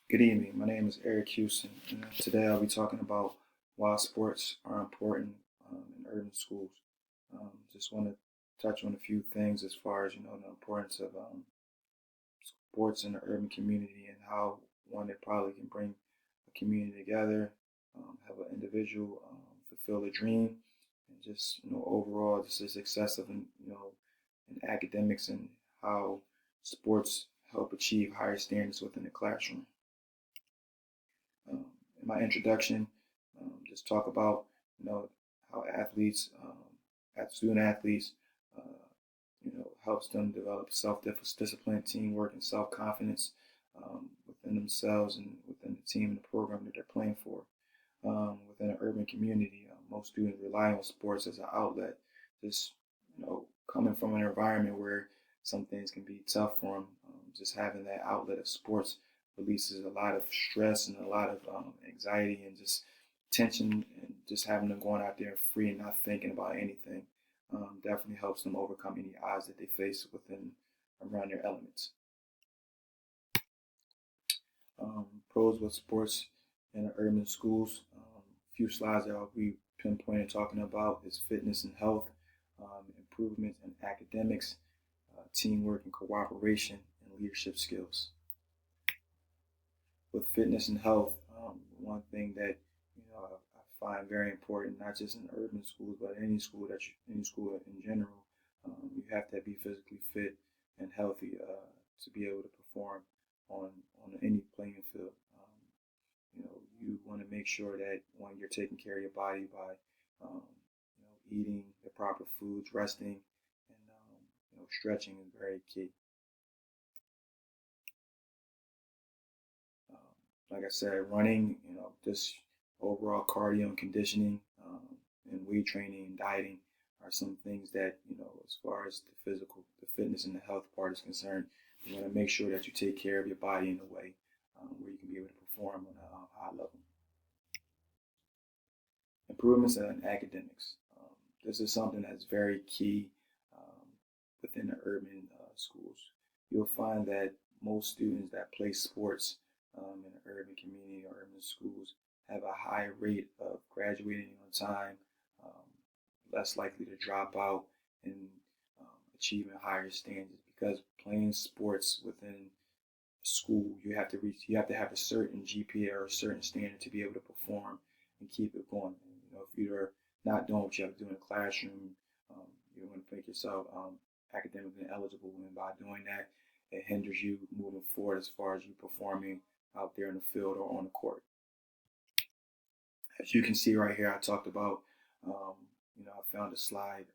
Good evening. My name is Eric Houston, and today I'll be talking about why sports are important in urban schools. Just want to touch on a few things as far as the importance of sports in the urban community and how one it probably can bring a community together, have an individual fulfill a dream, and just overall just the success of in academics and how sports help achieve higher standards within the classroom. In my introduction, just talk about how athletes, student athletes, uh, helps them develop self-discipline, teamwork, and self-confidence within themselves and within the team and the program that they're playing for. Within an urban community, most students rely on sports as an outlet. Just coming from an environment where some things can be tough for them, just having that outlet of sports releases a lot of stress and a lot of anxiety and just tension, and just having them going out there free and not thinking about anything definitely helps them overcome any odds that they face within around their elements. Pros with sports in the urban schools. A few slides that I'll be pinpointing talking about is fitness and health, improvements in academics, teamwork and cooperation, and leadership skills. With fitness and health, one thing that I find very important, not just in urban schools, but any school in general, you have to be physically fit and healthy to be able to perform on on any playing field. You want to make sure that when you're taking care of your body by eating the proper foods, resting, and stretching is very key. Like I said, running, just overall cardio and conditioning, and weight training and dieting are some things that, as far as the physical, the fitness and the health part is concerned, you want to make sure that you take care of your body in a way where you can be able to perform on a high level. Improvements in academics. This is something that's very key um, within the urban schools. You'll find that most students that play sports in the urban community or urban schools have a high rate of graduating on time, um, less likely to drop out, and achieving higher standards because playing sports within school, you have to have a certain GPA or a certain standard to be able to perform and keep it going. And, if you're not doing what you have to do in the classroom, you're going to make yourself academically eligible, and by doing that, it hinders you moving forward as far as you performing out there in the field or on the court. As you can see right here, I talked about, I found a slide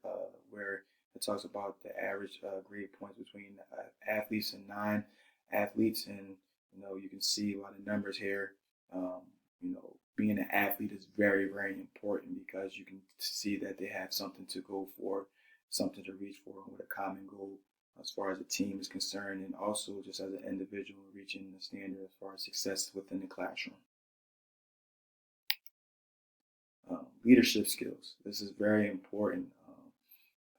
where it talks about the average grade points between athletes and non-athletes, and you can see by the numbers here, being an athlete is very, very important because you can see that they have something to go for, something to reach for, with a common goal as far as the team is concerned, and also just as an individual reaching the standard as far as success within the classroom. Leadership skills. This is very important.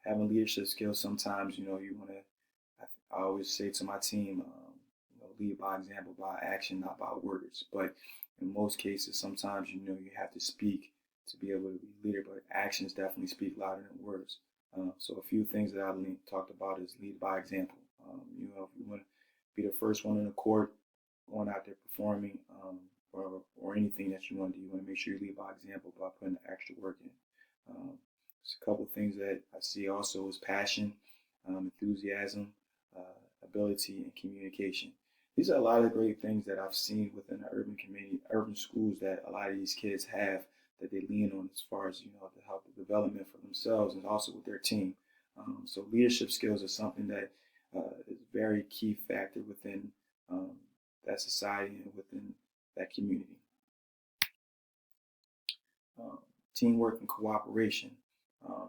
Having leadership skills, sometimes, you want to, I always say to my team, lead by example, by action, not by words. But in most cases, sometimes, you have to speak to be able to be a leader, but actions definitely speak louder than words. So a few things that I talked about is lead by example. If you want to be the first one in the court, going out there performing, or anything that you want to do, you want to make sure you lead by example by putting the extra work in. Just a couple of things that I see also is passion, enthusiasm, ability, and communication. These are a lot of great things that I've seen within the urban community, urban schools that a lot of these kids have that they lean on as far as to help the development for themselves and also with their team. So leadership skills is something that is a very key factor within um, that society and within that community. Um, Teamwork and cooperation.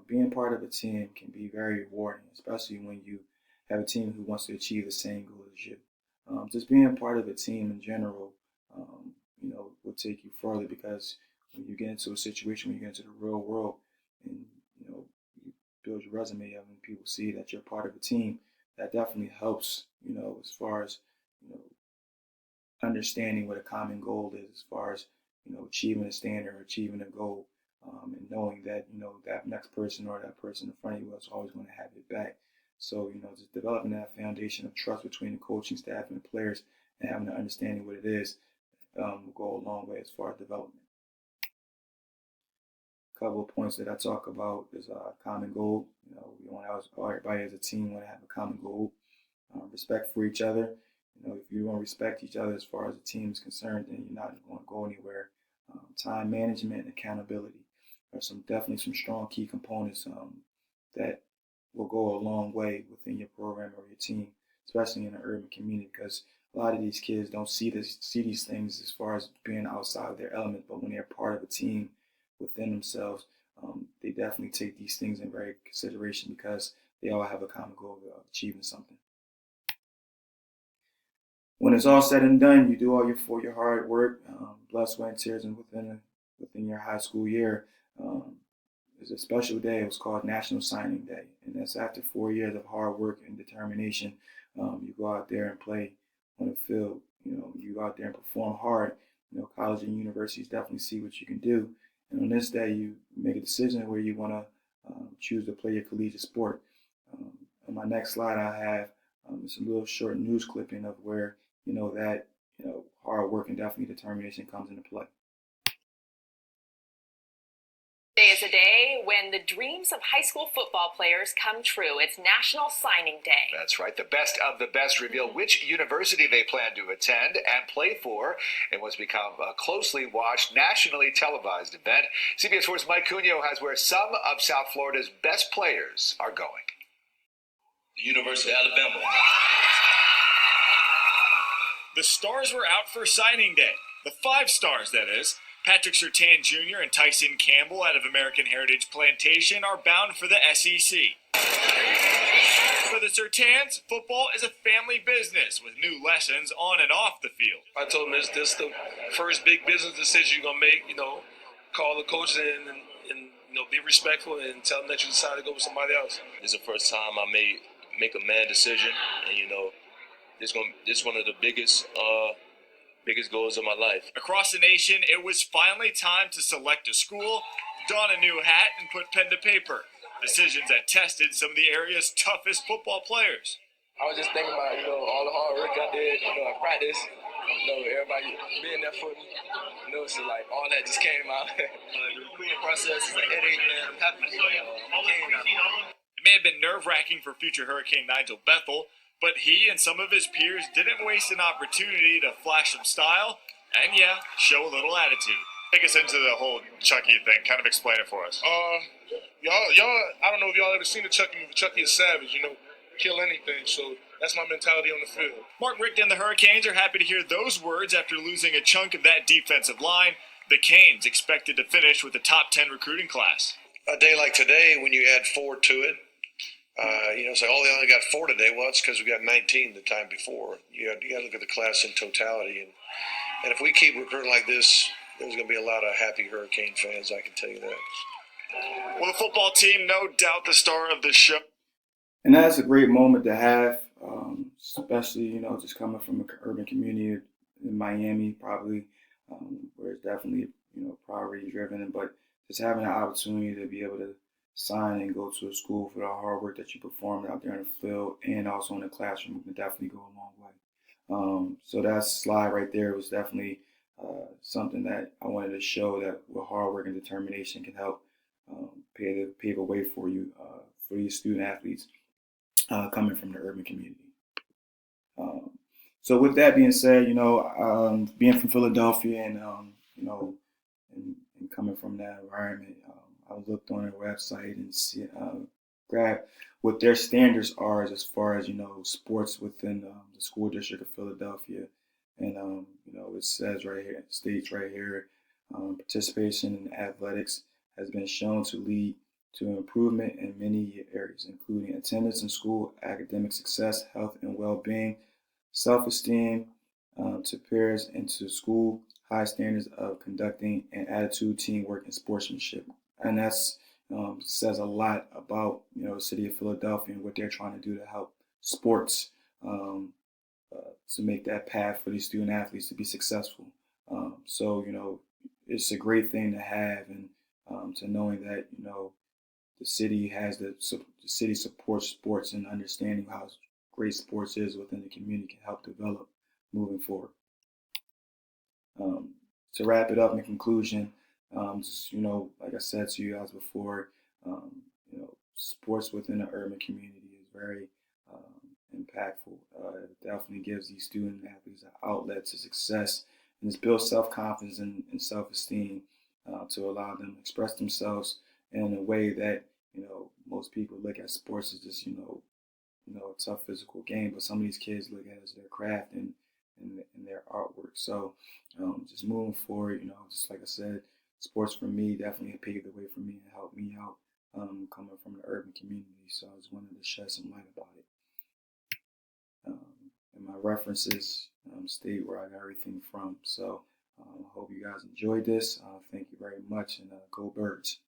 Being part of a team can be very rewarding, especially when you have a team who wants to achieve the same goal as you. Just being part of a team in general, will take you further because when you get into a situation, when you get into the real world, and you build your resume up, and people see that you're part of a team, that definitely helps. As far as you know, understanding what a common goal is as far as, achieving a standard or achieving a goal, and knowing that, that next person or that person in front of you is always going to have your back. So, just developing that foundation of trust between the coaching staff and the players and having an understanding what it is will go a long way as far as development. A couple of points that I talk about is common goal. We want everybody as a team want to have a common goal. Respect for each other. If you don't respect each other as far as the team is concerned, then you're not going to go anywhere. Time management and accountability are definitely some strong key components that will go a long way within your program or your team, especially in an urban community, because a lot of these kids don't see these things as far as being outside of their element. But when they're part of a team within themselves, they definitely take these things in very consideration because they all have a common goal of achieving something. When it's all said and done, you do all your hard work, blood, sweat, and tears, and within your high school year. It's a special day. It was called National Signing Day, and that's after 4 years of hard work and determination. You go out there and play on the field. You go out there and perform hard. College and universities definitely see what you can do. And on this day, you make a decision where you want to choose to play your collegiate sport. On my next slide, I have it's a little short news clipping of where that hard work and definitely determination comes into play. Today is a day when the dreams of high school football players come true. It's National Signing Day. That's right. The best of the best reveal which university they plan to attend and play for in what's become a closely watched, nationally televised event. CBS Sports' Mike Cunio has where some of South Florida's best players are going. The University of Alabama. The stars were out for signing day. The 5 stars, that is. Patrick Surtain Jr. and Tyson Campbell out of American Heritage Plantation are bound for the SEC. For the Surtains, football is a family business with new lessons on and off the field. I told them this is the first big business decision you're going to make. Call the coaches and be respectful and tell them that you decided to go with somebody else. This is the first time I make a man decision, and this is one of the biggest goals of my life. Across the nation, it was finally time to select a school, don a new hat, and put pen to paper. Decisions that tested some of the area's toughest football players. I was just thinking about, all the hard work I did, in practice. Everybody being there for me. So all that just came out. The recruiting process is a headache, man. I'm happy to It may have been nerve-wracking for future Hurricane Nigel Bethel, but he and some of his peers didn't waste an opportunity to flash some style and, show a little attitude. Take us into the whole Chucky thing. Kind of explain it for us. Y'all, I don't know if y'all ever seen the Chucky movie. Chucky is savage, kill anything. So that's my mentality on the field. Mark Richt and the Hurricanes are happy to hear those words after losing a chunk of that defensive line. The Canes expected to finish with a top 10 recruiting class. A day like today, when you add 4 to it, say, they only got 4 today. Well, it's because we got 19 the time before. You got to look at the class in totality. And if we keep recruiting like this, there's going to be a lot of happy Hurricane fans, I can tell you that. Well, the football team, no doubt the star of the show. And that's a great moment to have, especially, just coming from an urban community in Miami, probably, where it's definitely, poverty driven. But just having an opportunity to be able to sign and go to a school for the hard work that you performed out there in the field and also in the classroom can definitely go a long way. So that slide right there was definitely something that I wanted to show that with hard work and determination can help pave a way for you, for these student athletes coming from the urban community. So with that being said, being from Philadelphia and, and coming from that environment, I looked on their website and grabbed what their standards are as far as, sports within the school district of Philadelphia. And, it says right here, it states right here, participation in athletics has been shown to lead to improvement in many areas, including attendance in school, academic success, health and well-being, self-esteem to peers and to school, high standards of conducting and attitude, teamwork, and sportsmanship. And that's says a lot about the city of Philadelphia and what they're trying to do to help sports to make that path for these student athletes to be successful. So, it's a great thing to have, and to knowing that, the city the city supports sports, and understanding how great sports is within the community can help develop moving forward. To wrap it up in conclusion, just, like I said to you guys before, sports within the urban community is very impactful. It definitely gives these student athletes an outlet to success, and it's builds self-confidence and self-esteem to allow them to express themselves in a way that, most people look at sports as just, a tough physical game, but some of these kids look at it as their craft and their artwork. So just moving forward, just like I said, sports for me definitely paved the way for me and helped me out coming from the urban community. So I just wanted to shed some light about it. And my references state where I got everything from. So I hope you guys enjoyed this. Thank you very much, and go Birds.